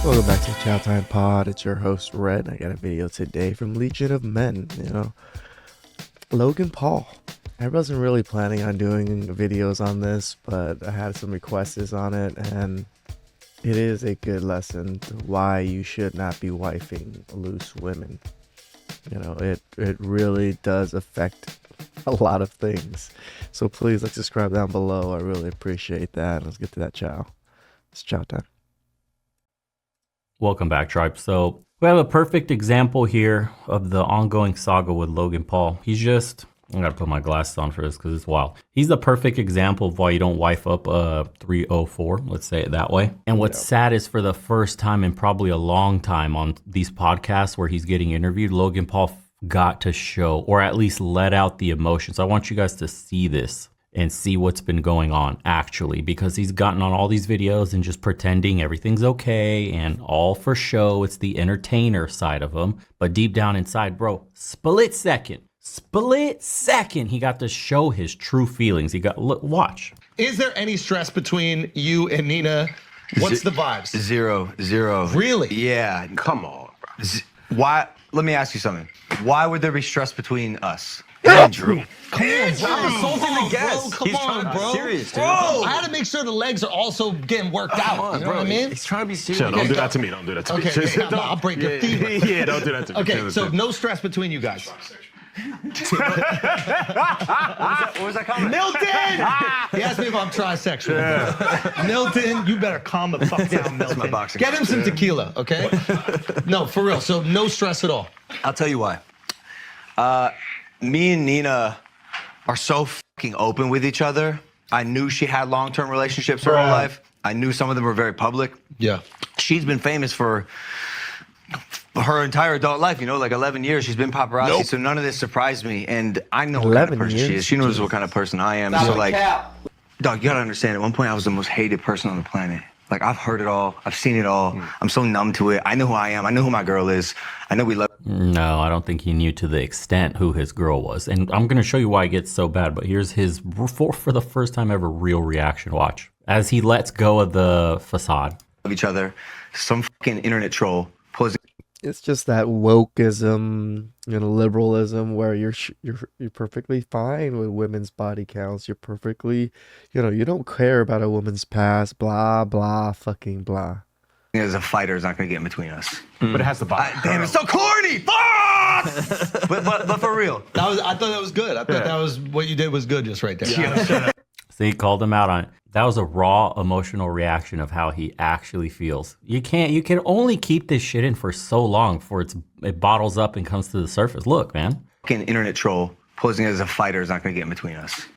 Welcome back to the Chow Time Pod. It's your host Red. I got a video today from Legion of Men. Logan Paul. I wasn't really planning on doing videos on this, but I had some requests on it, and it is a good lesson to why you should not be wifing loose women. It really does affect a lot of things. So please subscribe down below. I really appreciate that. Let's get to that chow. It's chow time. Welcome back, tribe. So we have a perfect example here of the ongoing saga with Logan Paul. I gotta put my glasses on for this because it's wild. He's the perfect example of why you don't wife up a 304, let's say it that way. And what's sad is for the first time in probably a long time on these podcasts where he's getting interviewed, Logan Paul got to show, or at least let out the emotions. I want you guys to see this and see what's been going on actually, because he's gotten on all these videos and just pretending everything's okay and all for show. It's the entertainer side of him. But deep down inside, bro, split second, he got to show his true feelings. Look, watch. Is there any stress between you and Nina? What's the vibes? Zero. Really? Yeah. Come on, bro. Why? Let me ask you something. Why would there be stress between us? Andrew. Come on, bro. Insulting the guest. Come on, bro. Serious, dude. Bro, I had to make sure the legs are also getting worked out. You know what I mean? He's trying to be serious. Chill, don't do that to me. Don't do that to me. Okay, I'll break your feet. Yeah, don't do that to me. Okay, so no stress between you guys. What was that comment? Milton! He asked me if I'm trisexual. Yeah. Milton, you better calm the fuck down, Milton. my boxing Get him some tequila, okay? No, for real. So no stress at all. I'll tell you why. Me and Nina are so fucking open with each other. I knew she had long-term relationships her whole life. I knew some of them were very public. Yeah. She's been famous for her entire adult life, like 11 years. She's been paparazzi, so none of this surprised me. And I know what kind of person she is. She knows what kind of person I am. So dog, you gotta understand, at one point I was the most hated person on the planet. Like, I've heard it all. I've seen it all. I'm so numb to it. I know who I am. I know who my girl is. I know we love. No, I don't think he knew to the extent who his girl was. And I'm going to show you why it gets so bad. But here's his, for the first time ever, real reaction. Watch. As he lets go of the facade. Of each other. Some fucking internet troll pulls. It's just that wokeism, liberalism, where you're perfectly fine with women's body counts. You're perfectly, you don't care about a woman's past. Blah blah fucking blah. As a fighter, is not gonna get in between us. But it has the body. Damn, it's so corny. Fuck! but for real. I thought that was good. I thought that was what you did was good just right there. Yeah. See, called him out on it. That was a raw emotional reaction of how he actually feels. You can only keep this shit in for so long before it bottles up and comes to the surface. Look, man. Fucking internet troll posing as a fighter is not gonna get in between us.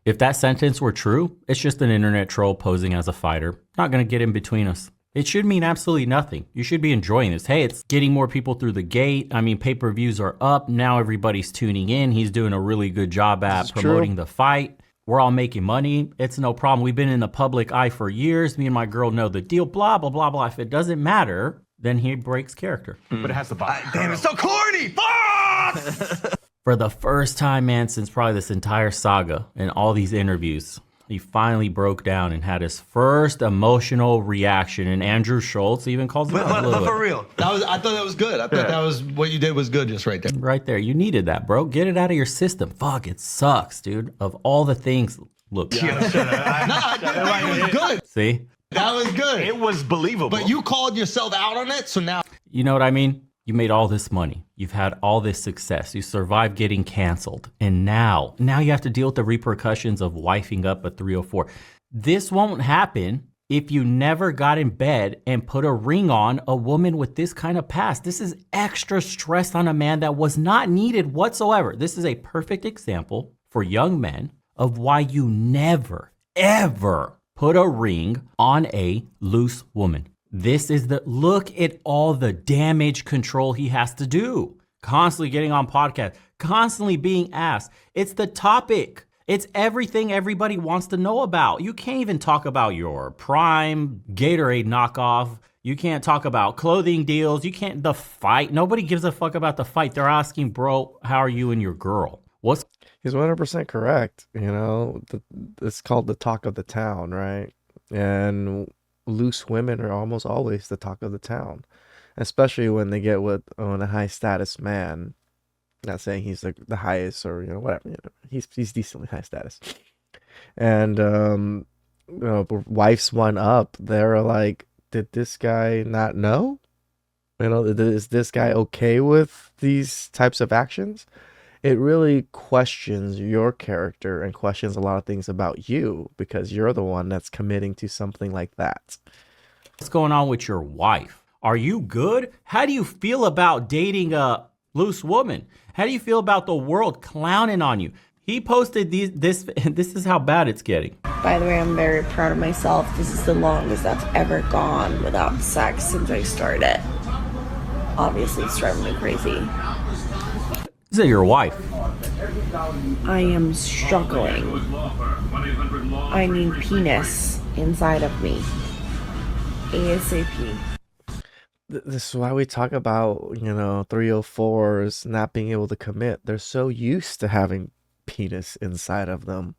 If that sentence were true, it's just an internet troll posing as a fighter. Not gonna get in between us. It should mean absolutely nothing. You should be enjoying this. Hey, it's getting more people through the gate. I mean, pay-per-views are up. Now everybody's tuning in. He's doing a really good job at promoting the fight. We're all making money. It's no problem. We've been in the public eye for years. Me and my girl know the deal, blah, blah, blah, blah. If it doesn't matter, then he breaks character. But it has the body. Damn, it's so corny. Fuck! For the first time, man, since probably this entire saga and all these interviews, he finally broke down and had his first emotional reaction. And Andrew Schultz even calls him out a little But for bit. real. I thought that was good. I thought that was what you did was good just right there. Right there. You needed that, bro. Get it out of your system. Fuck, it sucks, dude. Of all the things. Look. No, I thought it was good. See? That was good. It was believable. But you called yourself out on it, so now. You know what I mean? You made all this money. You've had all this success. You survived getting canceled. And now you have to deal with the repercussions of wifing up a 304. This won't happen if you never got in bed and put a ring on a woman with this kind of past. This is extra stress on a man that was not needed whatsoever. This is a perfect example for young men of why you never, ever put a ring on a loose woman. This is look at all the damage control he has to do. Constantly getting on podcasts, constantly being asked. It's the topic. It's everything everybody wants to know about. You can't even talk about your Prime Gatorade knockoff. You can't talk about clothing deals. You can't, the fight. Nobody gives a fuck about the fight. They're asking, bro, how are you and your girl? He's 100% correct. It's called the talk of the town, right? And loose women are almost always the talk of the town, especially when they get with a high status man. Not saying he's the highest or whatever. He's decently high status, and wife's one up. They're like, did this guy not know? Is this guy okay with these types of actions? It really questions your character and questions a lot of things about you because you're the one that's committing to something like that. What's going on with your wife? Are you good? How do you feel about dating a loose woman? How do you feel about the world clowning on you? He posted this is how bad it's getting. By the way, I'm very proud of myself. This is the longest I've ever gone without sex since I started. Obviously, it's driving me crazy. Is it your wife? I am struggling. I need penis inside of me. ASAP. This is why we talk about 304s not being able to commit. They're so used to having penis inside of them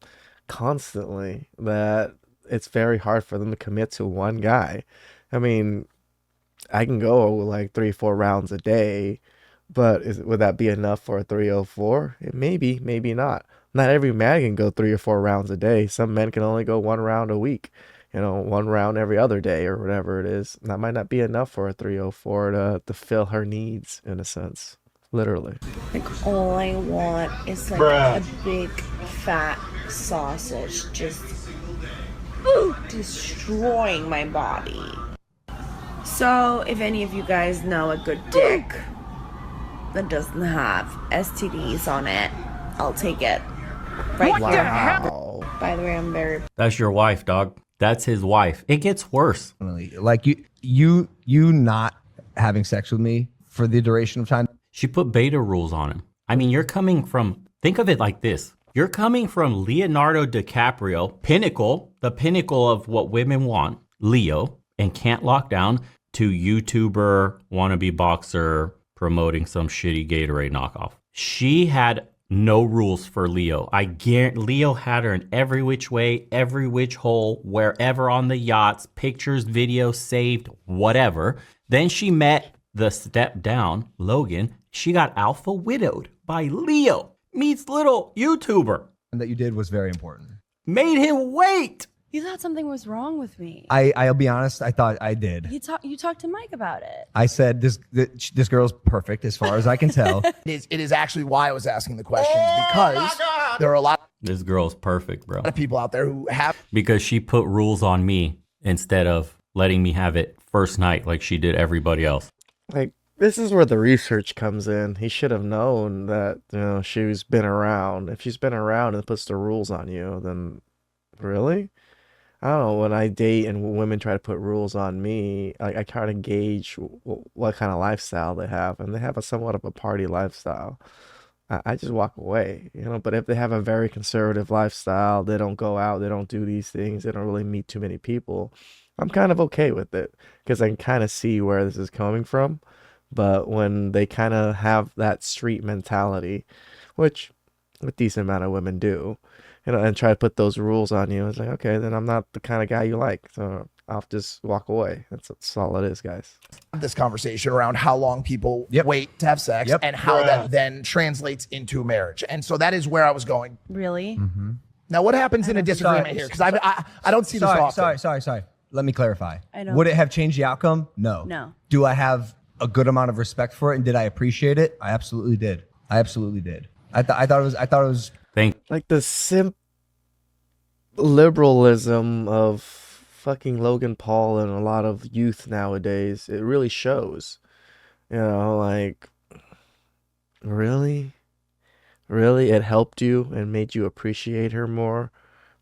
constantly that it's very hard for them to commit to one guy. I mean, I can go like 3-4 rounds a day, but would that be enough for a 304? It maybe not. Not every man can go 3 or 4 rounds a day. Some men can only go 1 round a week, 1 round every other day or whatever it is. That might not be enough for a 304 to fill her needs in a sense. Literally. Like, all I want is like a big fat sausage just destroying my body. So if any of you guys know a good dick that doesn't have STDs on it, I'll take it. Right Wow. By the way, I'm very... That's your wife, dog. That's his wife. It gets worse. Like you not having sex with me for the duration of time. She put beta rules on him. I mean, you're coming from, think of it like this. You're coming from Leonardo DiCaprio, the pinnacle of what women want, Leo, and can't lock down, to YouTuber, wannabe boxer, promoting some shitty Gatorade knockoff. She had no rules for Leo. I guarantee Leo had her in every which way, every which hole, wherever on the yachts, pictures, videos, saved, whatever. Then she met the step down, Logan. She got alpha widowed by Leo, meets little YouTuber. And that you did was very important. Made him wait. You thought something was wrong with me. I'll be honest, I thought I did. You talked to Mike about it. I said this girl's perfect as far as I can tell. It is actually why I was asking the questions, because there are a lot This girl's perfect, bro. of people out there who have... Because she put rules on me instead of letting me have it first night like she did everybody else. Like, this is where the research comes in. He should have known that, she's been around. If she's been around and puts the rules on you, then really? I don't know, when I date and women try to put rules on me, like, I try to gauge what kind of lifestyle they have, and they have a somewhat of a party lifestyle. I just walk away, but if they have a very conservative lifestyle, they don't go out, they don't do these things, they don't really meet too many people, I'm kind of okay with it because I can kind of see where this is coming from. But when they kind of have that street mentality, which a decent amount of women do, and try to put those rules on you, it's like, okay, then I'm not the kind of guy you like. So I'll just walk away. That's all it is, guys. This conversation around how long people wait to have sex and how that then translates into marriage. And so that is where I was going. Really? Mm-hmm. Now, what happens in a disagreement here? Because I don't see this often. Sorry. Let me clarify. I don't. Would it have changed the outcome? No. No. Do I have a good amount of respect for it, and did I appreciate it? I absolutely did. I thought it was like the simp liberalism of fucking Logan Paul and a lot of youth nowadays. It really shows. Like, really it helped you and made you appreciate her more.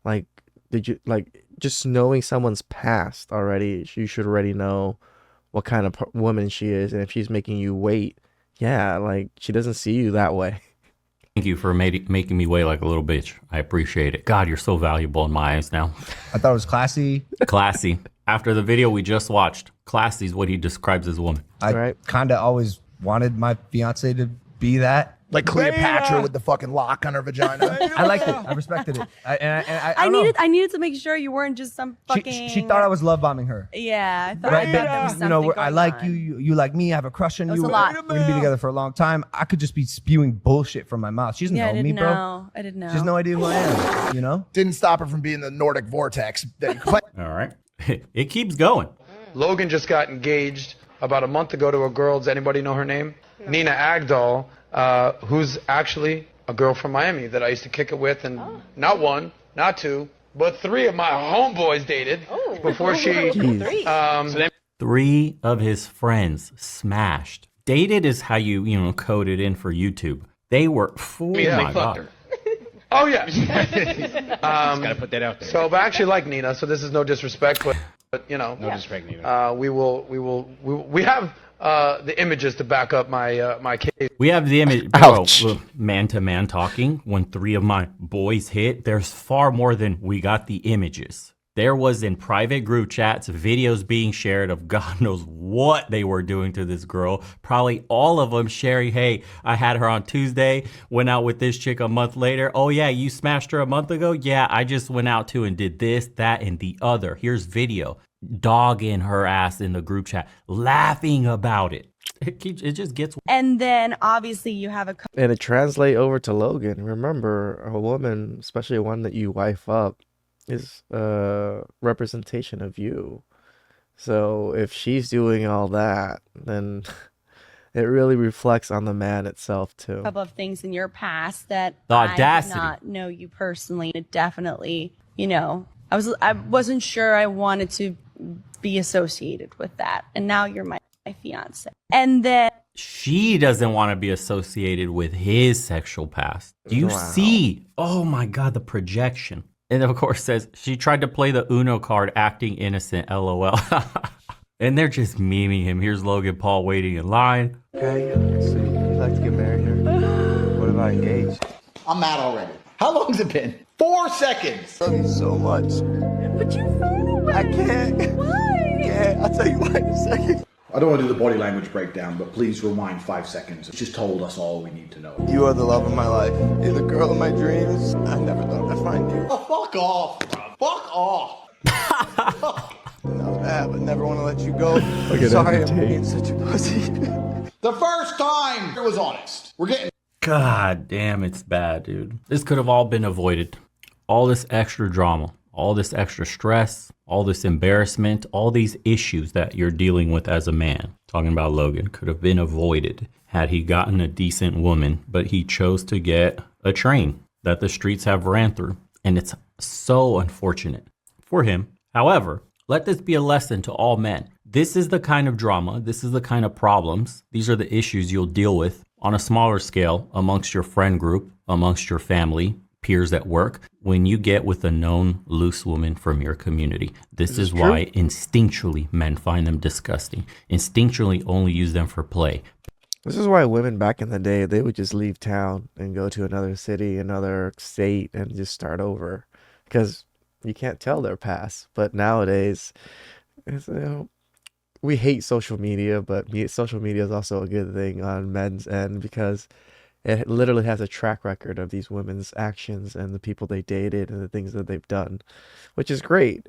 Like, did you, like, just knowing someone's past already, you should already know what kind of woman she is, and if she's making you wait, yeah, like, she doesn't see you that way. Thank you for making me wait like a little bitch. I appreciate it. God, you're so valuable in my eyes now. I thought it was classy. Classy. After the video we just watched, classy is what he describes as a woman. I kind of always wanted my fiance to be that. Like Cleopatra with the fucking lock on her vagina. I liked it. I respected it. I needed to make sure you weren't just some fucking. She thought I was love bombing her. Yeah, I thought, Right, there was something I going like on. you like me. I have a crush on That you. was a lot. We're gonna be together for a long time. I could just be spewing bullshit from my mouth. She doesn't Yeah, I know didn't me, bro. know. I didn't know. She has no idea who I am. You know. Didn't stop her from being the Nordic vortex that you play. All right. It keeps going. Logan just got engaged about a month ago to a girl. Does anybody know her name? Nina Agdal, who's actually a girl from Miami that I used to kick it with, and not one, not two, but three of my homeboys dated before she. Three of his friends smashed. Dated is how you code it in for YouTube. They were, oh my God. Oh yeah. Gotta put that out there. So, but I actually like Nina. So this is no disrespect, but no disrespect, Nina. We have the images to back up my case. We have the image, man to man talking. When three of my boys hit, there's far more than we got the images. There was in private group chats, videos being shared of God knows what they were doing to this girl. Probably all of them sharing, hey, I had her on Tuesday, went out with this chick a month later. Oh yeah, you smashed her a month ago? Yeah, I just went out too and did this, that, and the other. Here's video. Dogging her ass in the group chat, laughing about it. It just gets. And then obviously you have a. And it translates over to Logan. Remember, a woman, especially one that you wife up, is a representation of you. So if she's doing all that, then it really reflects on the man itself too. Couple of things in your past that The audacity. I did not know you personally. It definitely, I wasn't sure I wanted to be associated with that, and now you're my fiance. And then She doesn't want to be associated with his sexual past. Do you see? Oh my God, the projection. And of course says she tried to play the Uno card acting innocent, LOL. And they're just memeing him. Here's Logan Paul waiting in line. Okay, so you'd like to get married here? What about engaged? I'm mad already. How long's it been? 4 seconds. I love you so much. but you found I can't. Why? Yeah, I'll tell you why in a second. I don't want to do the body language breakdown, but please rewind 5 seconds. It just told us all we need to know. You are the love of my life. You're the girl of my dreams. I never thought I'd find you. Oh, fuck off, bro. Fuck off. I was mad, but never want to let you go. at Sorry, that I'm tape. being such a pussy. The first time it was honest. We're getting. God damn, it's bad, dude. This could have all been avoided. All this extra drama, all this extra stress, all this embarrassment, all these issues that you're dealing with as a man, talking about Logan, could have been avoided had he gotten a decent woman, but he chose to get a train that the streets have ran through. And it's so unfortunate for him. However, let this be a lesson to all men. This is the kind of drama, this is the kind of problems, these are the issues you'll deal with on a smaller scale amongst your friend group, amongst your family, peers at work, when you get with a known loose woman from your community. This is why instinctually men find them disgusting, instinctually only use them for play. This is why women back in the day, they would just leave town and go to another city, another state, and just start over. Because you can't tell their past. But nowadays, we hate social media, but social media is also a good thing on men's end because it literally has a track record of these women's actions and the people they dated and the things that they've done, which is great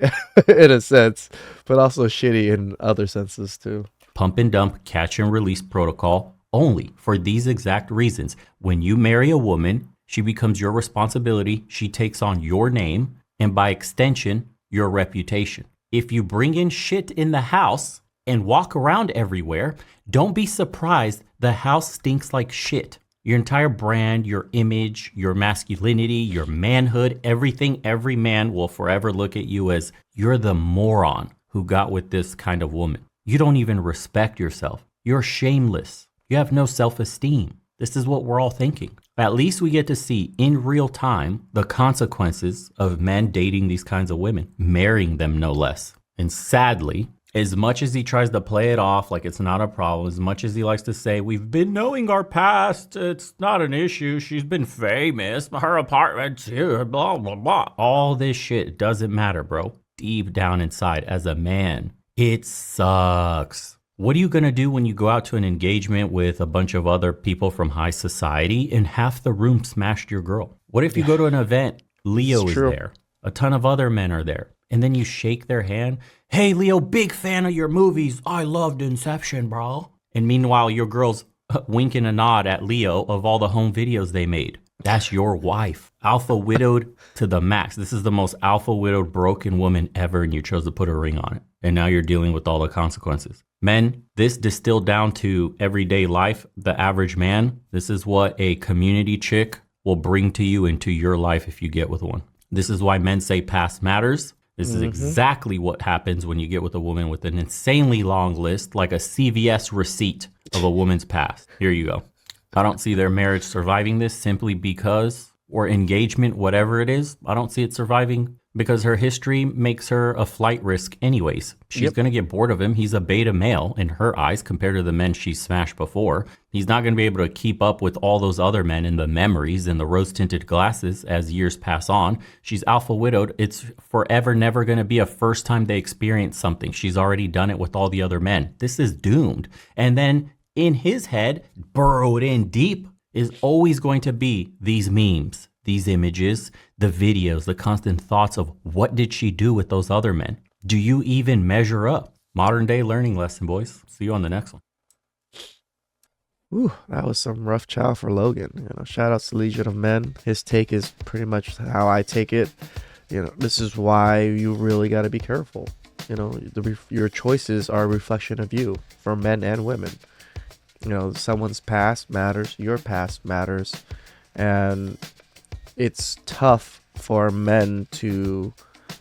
in a sense, but also shitty in other senses too. Pump and dump, catch and release protocol only for these exact reasons. When you marry a woman, she becomes your responsibility. She takes on your name and by extension, your reputation. If you bring in shit in the house and walk around everywhere, don't be surprised the house stinks like shit. Your entire brand, your image, your masculinity, your manhood, everything, every man will forever look at you as you're the moron who got with this kind of woman. You don't even respect yourself. You're shameless. You have no self-esteem. This is what we're all thinking. At least we get to see in real time the consequences of men dating these kinds of women, marrying them no less. And sadly, as much as he tries to play it off like it's not a problem, as much as he likes to say, we've been knowing our past, it's not an issue, she's been famous, her apartment's here, blah, blah, blah. All this shit doesn't matter, bro. Deep down inside, as a man, it sucks. What are you going to do when you go out to an engagement with a bunch of other people from high society and half the room smashed your girl? What if you go to an event, Leo is there, a ton of other men are there, and then you shake their hand? Hey, Leo, big fan of your movies. I loved Inception, bro. And meanwhile, your girl's winking a nod at Leo of all the home videos they made. That's your wife. Alpha widowed to the max. This is the most alpha widowed broken woman ever, and you chose to put a ring on it. And now you're dealing with all the consequences. Men, this distilled down to everyday life, the average man, this is what a community chick will bring to you into your life if you get with one. This is why men say past matters. This is exactly what happens when you get with a woman with an insanely long list, like a CVS receipt of a woman's past. Here you go. I don't see their marriage surviving this simply because, or engagement, whatever it is, I don't see it surviving because her history makes her a flight risk anyways. She's going to get bored of him. He's a beta male in her eyes compared to the men she's smashed before. He's not going to be able to keep up with all those other men and the memories and the rose-tinted glasses as years pass on. She's alpha widowed. It's forever never going to be a first time they experience something. She's already done it with all the other men. This is doomed. And then in his head, burrowed in deep, is always going to be these memes, these images, the videos, the constant thoughts of what did she do with those other men? Do you even measure up? Modern day learning lesson, boys. See you on the next one. Ooh, that was some rough chow for Logan. You know, shout out to Legion of Men. His take is pretty much how I take it. You know, this is why you really got to be careful. You know, your choices are a reflection of you for men and women. You know, someone's past matters, your past matters, and it's tough for men to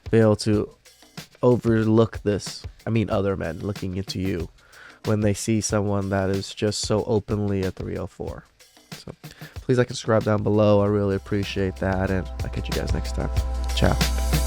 be able to overlook this. I mean, other men looking into you when they see someone that is just so openly a 304. So please like and subscribe down below. I really appreciate that, and I'll catch you guys next time. Ciao.